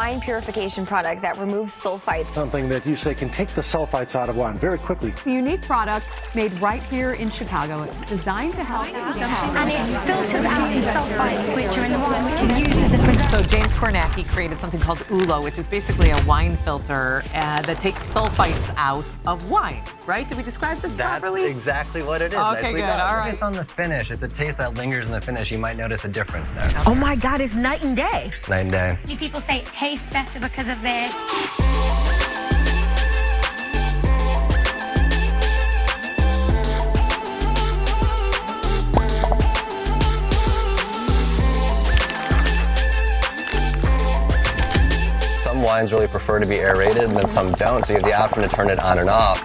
wine purification product that removes sulfites. Something that you say can take the sulfites out of wine very quickly. It's a unique product made right here in Chicago. It's designed to help consumption. And it filters out the sulfites which are in the wine, which are used as a product. So James Kornacki created something called Üllo, which is basically a wine filter that takes sulfites out of wine, right? Did we describe this properly? That's exactly what it is. Okay, good. All right. Just on the finish, it's a taste that lingers in the finish. You might notice a difference there. Oh my God, it's night and day. Night and day. Many people say it tastes better because of this. Some wines really prefer to be aerated, and then some don't, so you have the option to turn it on and off.